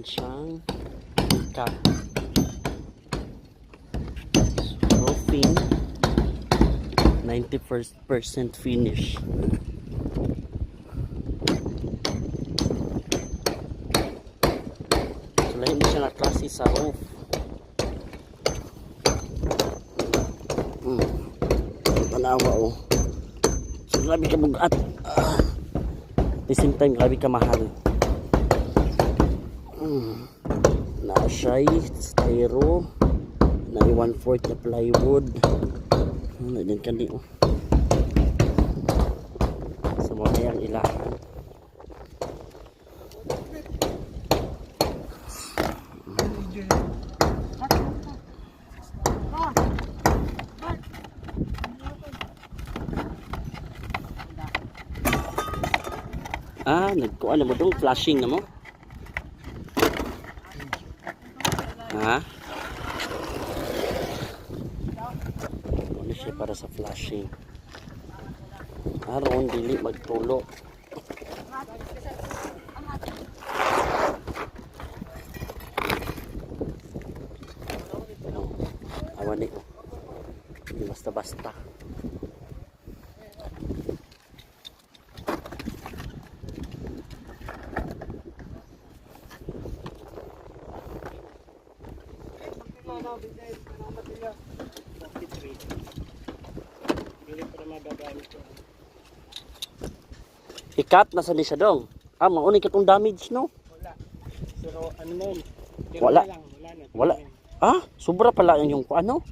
meron siyang cut. Roofing 91% finish. So lahat mo siya na klase sa roof. Tanawa oh. So grabe ka bugat. At the same time grabe ka mahal. Na siya styro na 1/4 na plywood. Nandiyan ka oh. Sa mga yung ilahan. Nagkuhan na mo dong flashing na mo. Ano siya para sa flashing. Aron dili magtulo. Awan ni ko. Hindi basta-basta. Ikat na sa ni siya dong. Mauni ka tong damage no? Wala. Pero ano mo? Wala. Wala. Sobra pala yung ano?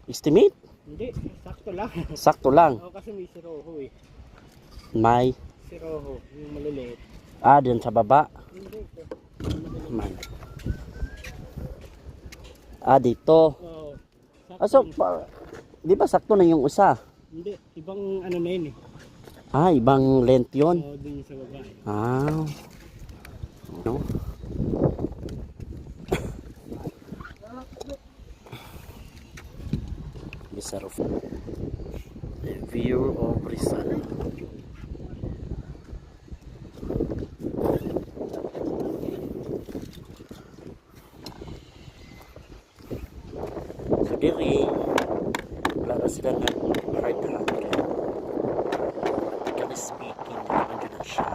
Estimate? Hindi, sakto lang. Sakto lang. Kasi may siroho eh. May siroho, yung maliliit. diyan sa baba. Hindi ito. Man. Dito. Oo. So, di ba sakto na yung isa? Hindi, ibang ano na yun eh. Ibang length yun. Oo, dun sa baba eh. No? Mr. of the view of Rizal. So diri wala na sila ng hard hat. Kaya speaking, naman dyan na siya.